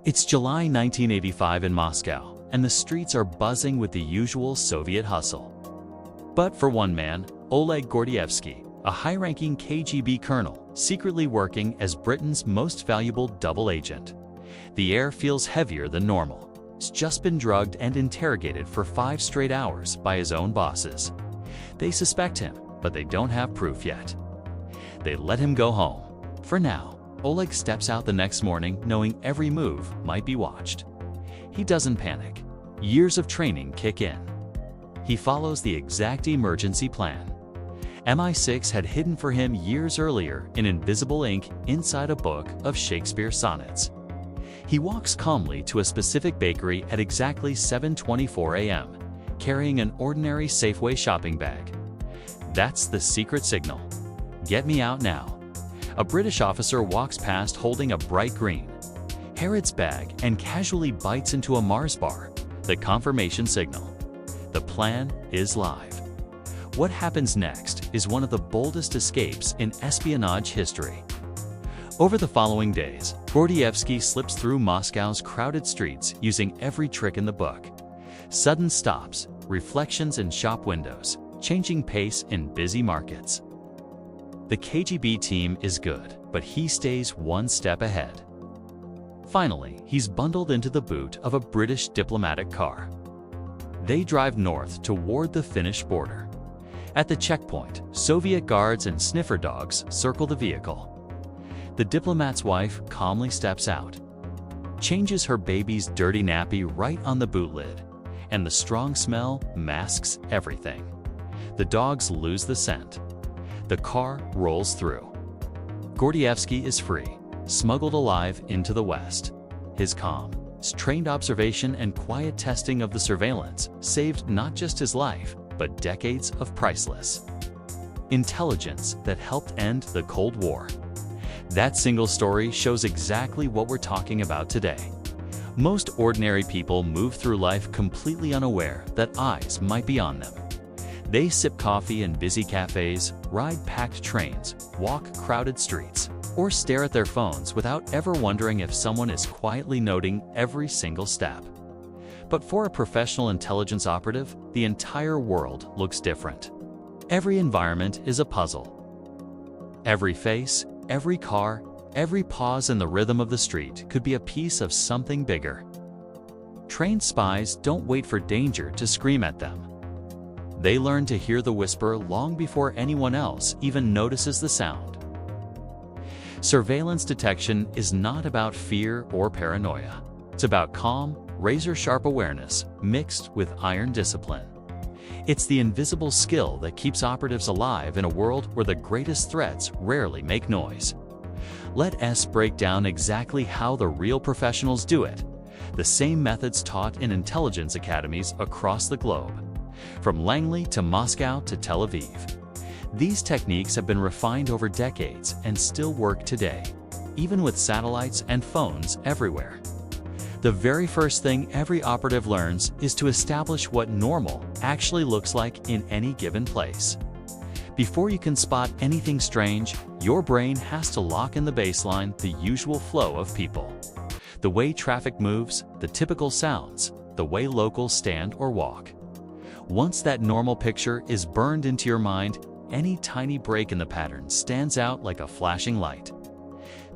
It's July 1985 in Moscow, and the streets are buzzing with the usual Soviet hustle. But for one man, Oleg Gordievsky, a high-ranking KGB colonel, secretly working as Britain's most valuable double agent. The air feels heavier than normal. He's just been drugged and interrogated for 5 straight hours by his own bosses. They suspect him, but they don't have proof yet. They let him go home. For now, Oleg steps out the next morning knowing every move might be watched. He doesn't panic. Years of training kick in. He follows the exact emergency plan. MI6 had hidden for him years earlier in invisible ink inside a book of Shakespeare sonnets. He walks calmly to a specific bakery at exactly 7:24 a.m., carrying an ordinary Safeway shopping bag. That's the secret signal. Get me out now. A British officer walks past holding a bright green Harrods bag and casually bites into a Mars bar, the confirmation signal. The plan is live. What happens next is one of the boldest escapes in espionage history. Over the following days, Gordievsky slips through Moscow's crowded streets using every trick in the book. Sudden stops, reflections in shop windows, changing pace in busy markets. The KGB team is good, but he stays one step ahead. Finally, he's bundled into the boot of a British diplomatic car. They drive north toward the Finnish border. At the checkpoint, Soviet guards and sniffer dogs circle the vehicle. The diplomat's wife calmly steps out, changes her baby's dirty nappy right on the boot lid, and the strong smell masks everything. The dogs lose the scent. The car rolls through. Gordievsky is free, smuggled alive into the West. His calm, trained observation and quiet testing of the surveillance saved not just his life, but decades of priceless intelligence that helped end the Cold War. That single story shows exactly what we're talking about today. Most ordinary people move through life completely unaware that eyes might be on them. They sip coffee in busy cafes, ride packed trains, walk crowded streets, or stare at their phones without ever wondering if someone is quietly noting every single step. But for a professional intelligence operative, the entire world looks different. Every environment is a puzzle. Every face, every car, every pause in the rhythm of the street could be a piece of something bigger. Trained spies don't wait for danger to scream at them. They learn to hear the whisper long before anyone else even notices the sound. Surveillance detection is not about fear or paranoia. It's about calm, razor-sharp awareness mixed with iron discipline. It's the invisible skill that keeps operatives alive in a world where the greatest threats rarely make noise. Let us break down exactly how the real professionals do it, the same methods taught in intelligence academies across the globe. From Langley to Moscow to Tel Aviv. These techniques have been refined over decades and still work today, even with satellites and phones everywhere. The very first thing every operative learns is to establish what normal actually looks like in any given place. Before you can spot anything strange, your brain has to lock in the baseline the usual flow of people. The way traffic moves, the typical sounds, the way locals stand or walk. Once that normal picture is burned into your mind, any tiny break in the pattern stands out like a flashing light.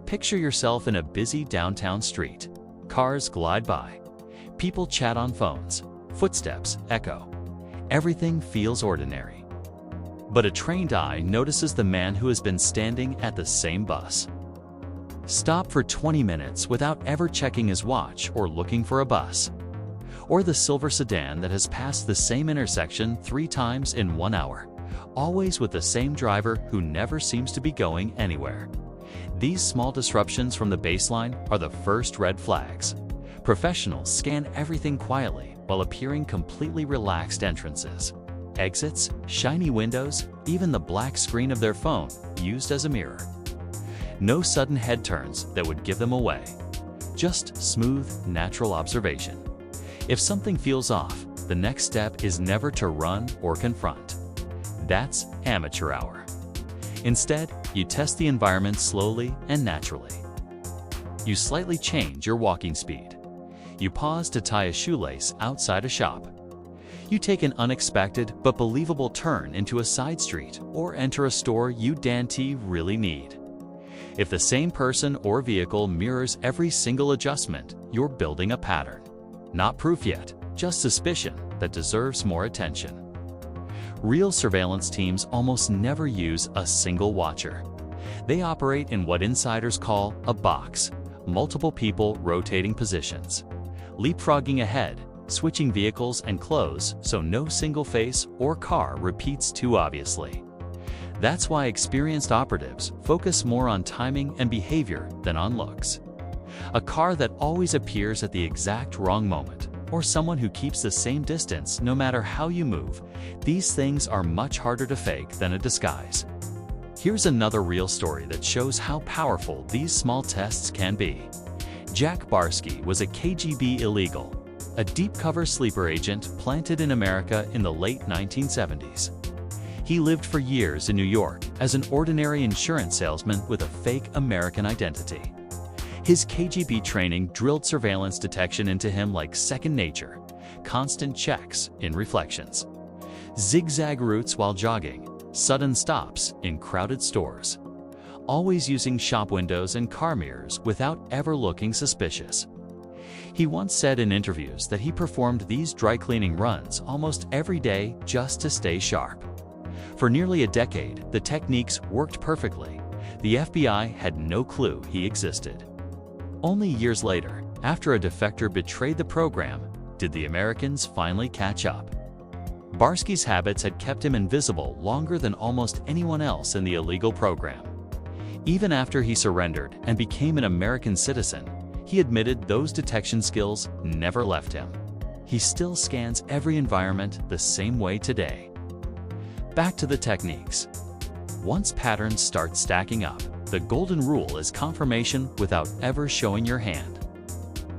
Picture yourself in a busy downtown street. Cars glide by. People chat on phones. Footsteps echo. Everything feels ordinary. But a trained eye notices the man who has been standing at the same bus. Stop for 20 minutes without ever checking his watch or looking for a bus. Or the silver sedan that has passed the same intersection 3 times in 1 hour, always with the same driver who never seems to be going anywhere. These small disruptions from the baseline are the first red flags. Professionals scan everything quietly while appearing completely relaxed entrances, exits, shiny windows, even the black screen of their phone used as a mirror. No sudden head turns that would give them away. Just smooth, natural observation. If something feels off, the next step is never to run or confront. That's amateur hour. Instead, you test the environment slowly and naturally. You slightly change your walking speed. You pause to tie a shoelace outside a shop. You take an unexpected but believable turn into a side street or enter a store you really need. If the same person or vehicle mirrors every single adjustment, you're building a pattern. Not proof yet, just suspicion that deserves more attention. Real surveillance teams almost never use a single watcher. They operate in what insiders call a box, multiple people rotating positions, leapfrogging ahead, switching vehicles and clothes so no single face or car repeats too obviously. That's why experienced operatives focus more on timing and behavior than on looks. A car that always appears at the exact wrong moment, or someone who keeps the same distance no matter how you move, these things are much harder to fake than a disguise. Here's another real story that shows how powerful these small tests can be. Jack Barsky was a KGB illegal, a deep-cover sleeper agent planted in America in the late 1970s. He lived for years in New York as an ordinary insurance salesman with a fake American identity. His KGB training drilled surveillance detection into him like second nature, constant checks in reflections, zigzag routes while jogging, sudden stops in crowded stores, always using shop windows and car mirrors without ever looking suspicious. He once said in interviews that he performed these dry cleaning runs almost every day just to stay sharp. For nearly a decade, the techniques worked perfectly. The FBI had no clue he existed. Only years later, after a defector betrayed the program, did the Americans finally catch up. Barsky's habits had kept him invisible longer than almost anyone else in the illegal program. Even after he surrendered and became an American citizen, he admitted those detection skills never left him. He still scans every environment the same way today. Back to the techniques. Once patterns start stacking up, the golden rule is confirmation without ever showing your hand.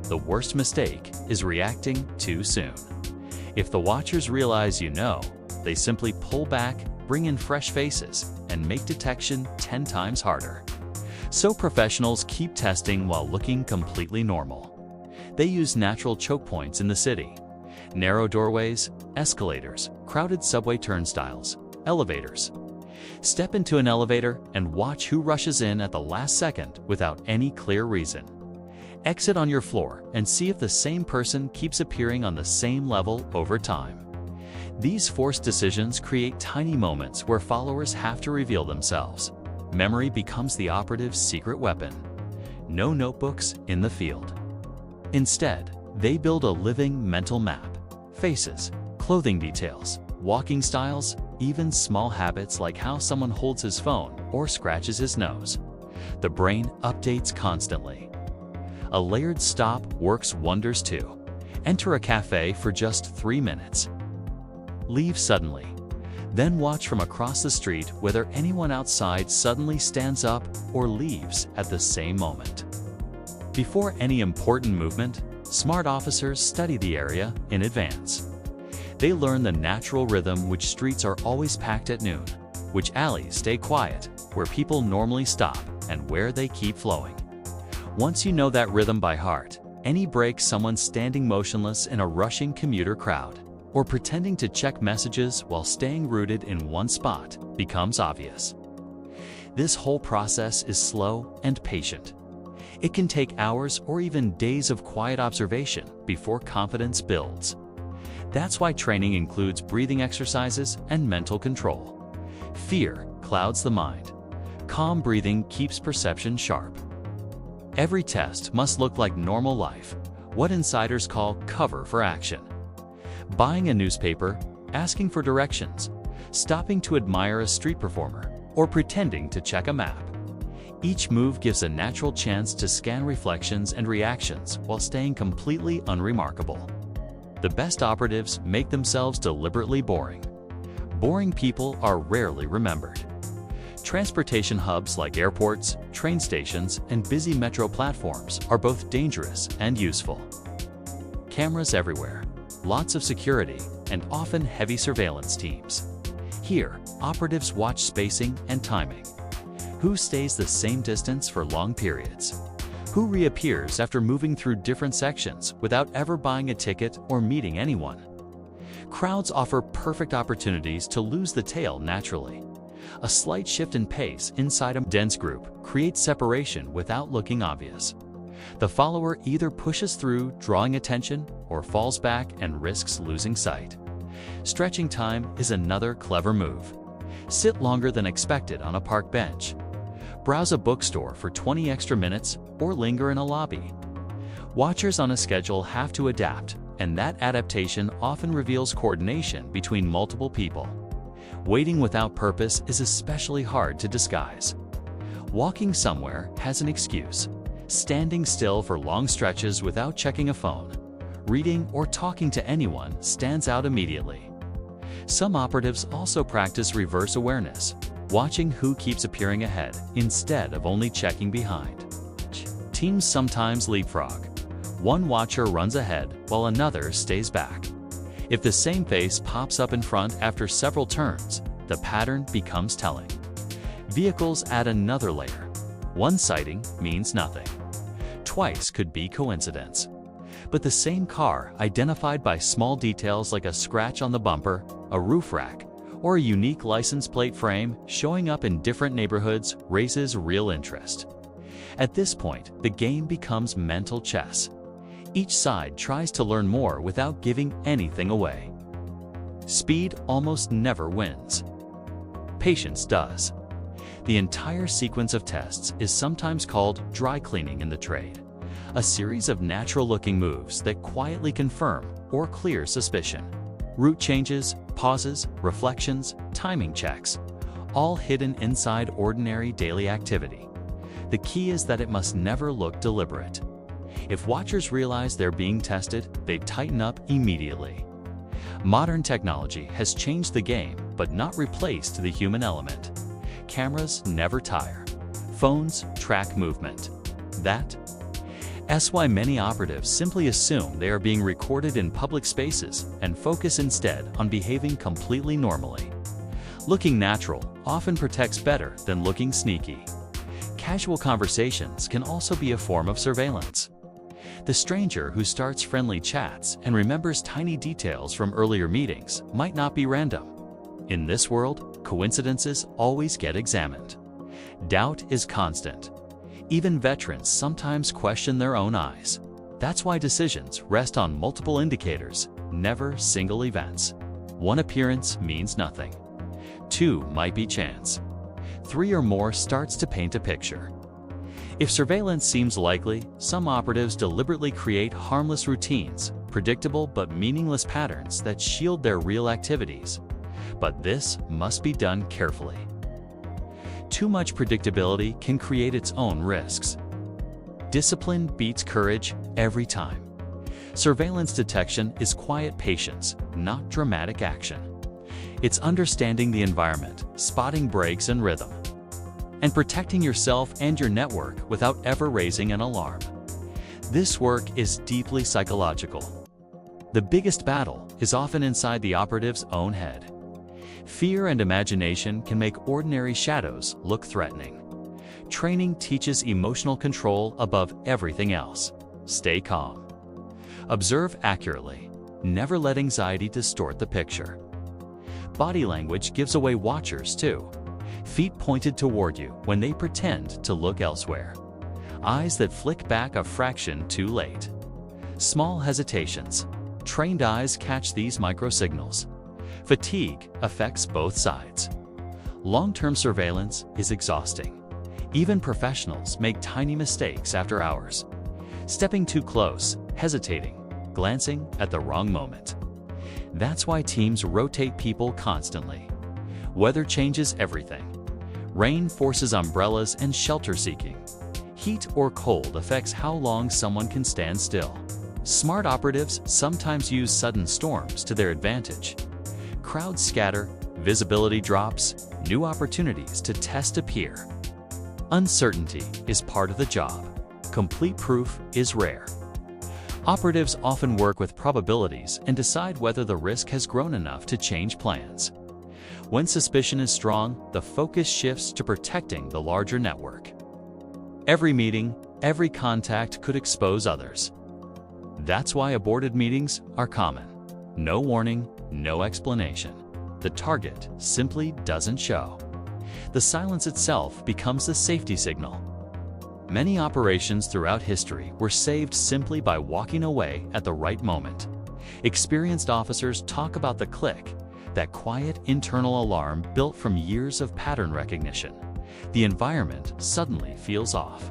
The worst mistake is reacting too soon. If the watchers realize you know, they simply pull back, bring in fresh faces, and make detection 10 times harder. So professionals keep testing while looking completely normal. They use natural choke points in the city, narrow doorways, escalators, crowded subway turnstiles, elevators. Step into an elevator and watch who rushes in at the last second without any clear reason. Exit on your floor and see if the same person keeps appearing on the same level over time. These forced decisions create tiny moments where followers have to reveal themselves. Memory becomes the operative's secret weapon. No notebooks in the field. Instead, they build a living mental map. Faces, clothing details, walking styles, even small habits like how someone holds his phone or scratches his nose. The brain updates constantly. A layered stop works wonders too. Enter a cafe for just 3 minutes. Leave suddenly. Then watch from across the street whether anyone outside suddenly stands up or leaves at the same moment. Before any important movement, smart officers study the area in advance. They learn the natural rhythm, which streets are always packed at noon, which alleys stay quiet, where people normally stop, and where they keep flowing. Once you know that rhythm by heart, any break, someone standing motionless in a rushing commuter crowd, or pretending to check messages while staying rooted in one spot, becomes obvious. This whole process is slow and patient. It can take hours or even days of quiet observation before confidence builds. That's why training includes breathing exercises and mental control. Fear clouds the mind. Calm breathing keeps perception sharp. Every test must look like normal life, what insiders call cover for action. Buying a newspaper, asking for directions, stopping to admire a street performer, or pretending to check a map. Each move gives a natural chance to scan reflections and reactions while staying completely unremarkable. The best operatives make themselves deliberately boring. Boring people are rarely remembered. Transportation hubs like airports, train stations, and busy metro platforms are both dangerous and useful. Cameras everywhere, lots of security, and often heavy surveillance teams. Here, operatives watch spacing and timing. Who stays the same distance for long periods? Who reappears after moving through different sections without ever buying a ticket or meeting anyone? Crowds offer perfect opportunities to lose the tail naturally. A slight shift in pace inside a dense group creates separation without looking obvious. The follower either pushes through, drawing attention, or falls back and risks losing sight. Stretching time is another clever move. Sit longer than expected on a park bench. Browse a bookstore for 20 extra minutes or linger in a lobby. Watchers on a schedule have to adapt, and that adaptation often reveals coordination between multiple people. Waiting without purpose is especially hard to disguise. Walking somewhere has an excuse. Standing still for long stretches without checking a phone, reading, or talking to anyone stands out immediately. Some operatives also practice reverse awareness, watching who keeps appearing ahead instead of only checking behind. Teams sometimes leapfrog. One watcher runs ahead while another stays back. If the same face pops up in front after several turns, the pattern becomes telling. Vehicles add another layer. One sighting means nothing. Twice could be coincidence. But the same car, identified by small details like a scratch on the bumper, a roof rack, or a unique license plate frame showing up in different neighborhoods, raises real interest. At this point, the game becomes mental chess. Each side tries to learn more without giving anything away. Speed almost never wins. Patience does. The entire sequence of tests is sometimes called dry cleaning in the trade, a series of natural-looking moves that quietly confirm or clear suspicion. Route changes, pauses, reflections, timing checks, all hidden inside ordinary daily activity. The key is that it must never look deliberate. If watchers realize they're being tested, they tighten up immediately. Modern technology has changed the game, but not replaced the human element. Cameras never tire. Phones track movement. That's why many operatives simply assume they are being recorded in public spaces and focus instead on behaving completely normally. Looking natural often protects better than looking sneaky. Casual conversations can also be a form of surveillance. The stranger who starts friendly chats and remembers tiny details from earlier meetings might not be random. In this world, coincidences always get examined. Doubt is constant. Even veterans sometimes question their own eyes. That's why decisions rest on multiple indicators, never single events. One appearance means nothing. Two might be chance. Three or more starts to paint a picture. If surveillance seems likely, some operatives deliberately create harmless routines, predictable but meaningless patterns that shield their real activities. But this must be done carefully. Too much predictability can create its own risks. Discipline beats courage every time. Surveillance detection is quiet patience, not dramatic action. It's understanding the environment, spotting breaks and rhythm, and protecting yourself and your network without ever raising an alarm. This work is deeply psychological. The biggest battle is often inside the operative's own head. Fear and imagination can make ordinary shadows look threatening. Training teaches emotional control above everything else. Stay calm. Observe accurately. Never let anxiety distort the picture. Body language gives away watchers too. Feet pointed toward you when they pretend to look elsewhere. Eyes that flick back a fraction too late. Small hesitations. Trained eyes catch these microsignals. Fatigue affects both sides. Long-term surveillance is exhausting. Even professionals make tiny mistakes after hours. Stepping too close, hesitating, glancing at the wrong moment. That's why teams rotate people constantly. Weather changes everything. Rain forces umbrellas and shelter seeking. Heat or cold affects how long someone can stand still. Smart operatives sometimes use sudden storms to their advantage. Crowds scatter, visibility drops, new opportunities to test appear. Uncertainty is part of the job. Complete proof is rare. Operatives often work with probabilities and decide whether the risk has grown enough to change plans. When suspicion is strong, the focus shifts to protecting the larger network. Every meeting, Every contact could expose others. That's why aborted meetings are common. No warning, no explanation. The target simply doesn't show. The silence itself becomes the safety signal. Many operations throughout history were saved simply by walking away at the right moment. Experienced officers talk about the click, that quiet internal alarm built from years of pattern recognition. The environment suddenly feels off.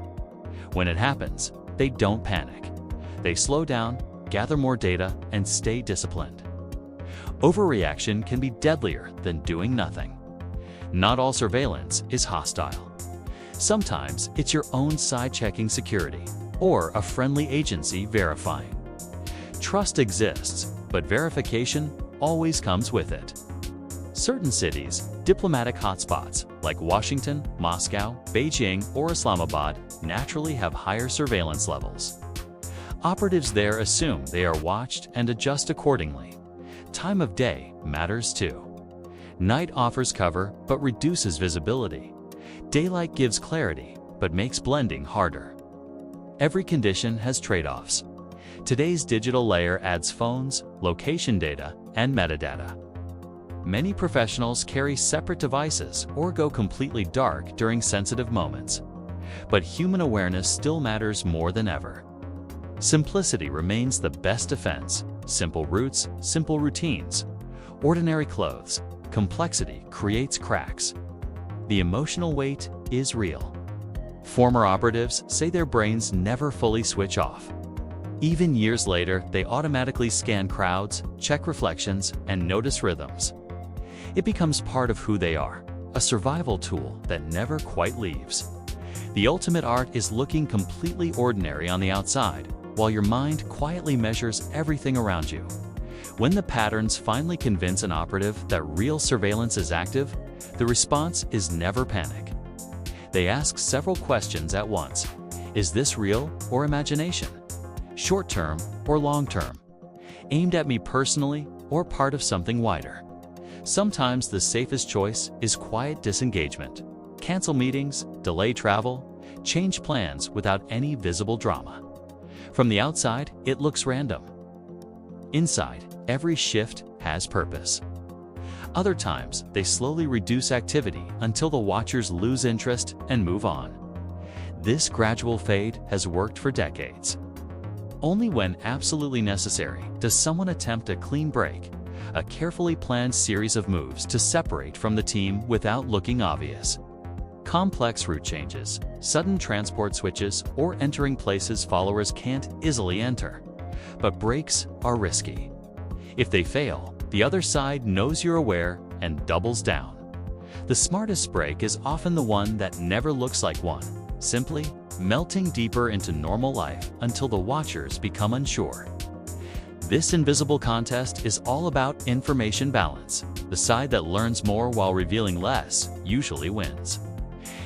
When it happens, they don't panic. They slow down, gather more data, and stay disciplined. Overreaction can be deadlier than doing nothing. Not all surveillance is hostile. Sometimes it's your own side checking security, or a friendly agency verifying. Trust exists, but verification always comes with it. Certain cities, diplomatic hotspots like Washington, Moscow, Beijing, or Islamabad naturally have higher surveillance levels. Operatives there assume they are watched and adjust accordingly. Time of day matters too. Night offers cover but reduces visibility. Daylight gives clarity but makes blending harder. Every condition has trade-offs. Today's digital layer adds phones, location data, and metadata. Many professionals carry separate devices or go completely dark during sensitive moments. But human awareness still matters more than ever. Simplicity remains the best defense. Simple routes, simple routines. Ordinary clothes. Complexity creates cracks. The emotional weight is real. Former operatives say their brains never fully switch off. Even years later, they automatically scan crowds, check reflections, and notice rhythms. It becomes part of who they are, a survival tool that never quite leaves. The ultimate art is looking completely ordinary on the outside, while your mind quietly measures everything around you. When the patterns finally convince an operative that real surveillance is active, the response is never panic. They ask several questions at once. Is this real or imagination? Short-term or long-term? Aimed at me personally or part of something wider? Sometimes the safest choice is quiet disengagement. Cancel meetings, delay travel, change plans without any visible drama. From the outside, it looks random. Inside, every shift has purpose. Other times, they slowly reduce activity until the watchers lose interest and move on. This gradual fade has worked for decades. Only when absolutely necessary does someone attempt a clean break, a carefully planned series of moves to separate from the team without looking obvious. Complex route changes, sudden transport switches, or entering places followers can't easily enter. But breaks are risky. If they fail, the other side knows you're aware and doubles down. The smartest break is often the one that never looks like one, simply melting deeper into normal life until the watchers become unsure. This invisible contest is all about information balance. The side that learns more while revealing less usually wins.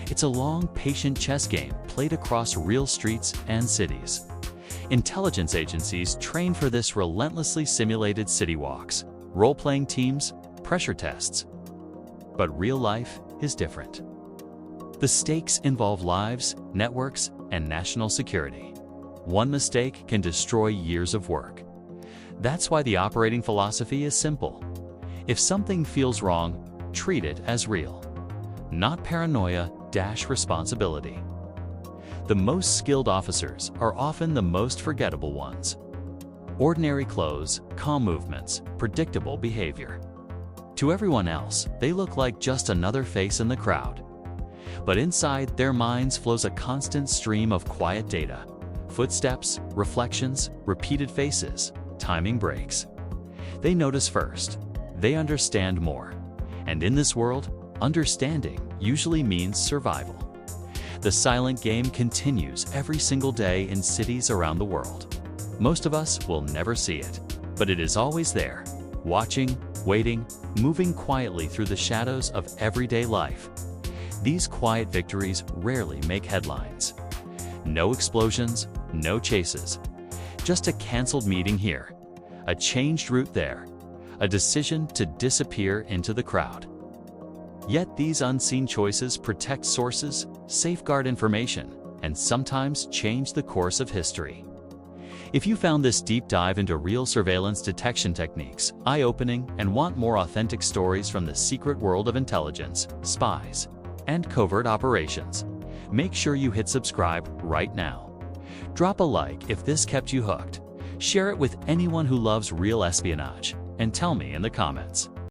It's a long, patient chess game played across real streets and cities. Intelligence agencies train for this relentlessly simulated city walks, role-playing teams, pressure tests. But real life is different. The stakes involve lives, networks, and national security. One mistake can destroy years of work. That's why the operating philosophy is simple. If something feels wrong, treat it as real. Not paranoia, responsibility. The most skilled officers are often the most forgettable ones. Ordinary clothes, calm movements, predictable behavior. To everyone else, they look like just another face in the crowd. But inside their minds flows a constant stream of quiet data. Footsteps, reflections, repeated faces, timing breaks. They notice first. They understand more. And in this world, understanding usually means survival. The silent game continues every single day in cities around the world. Most of us will never see it, but it is always there, watching, waiting, moving quietly through the shadows of everyday life. These quiet victories rarely make headlines. No explosions, no chases. Just a canceled meeting here, a changed route there, a decision to disappear into the crowd. Yet these unseen choices protect sources, safeguard information, and sometimes change the course of history. If you found this deep dive into real surveillance detection techniques eye-opening and want more authentic stories from the secret world of intelligence, spies, and covert operations, make sure you hit subscribe right now. Drop a like if this kept you hooked, share it with anyone who loves real espionage, and tell me in the comments.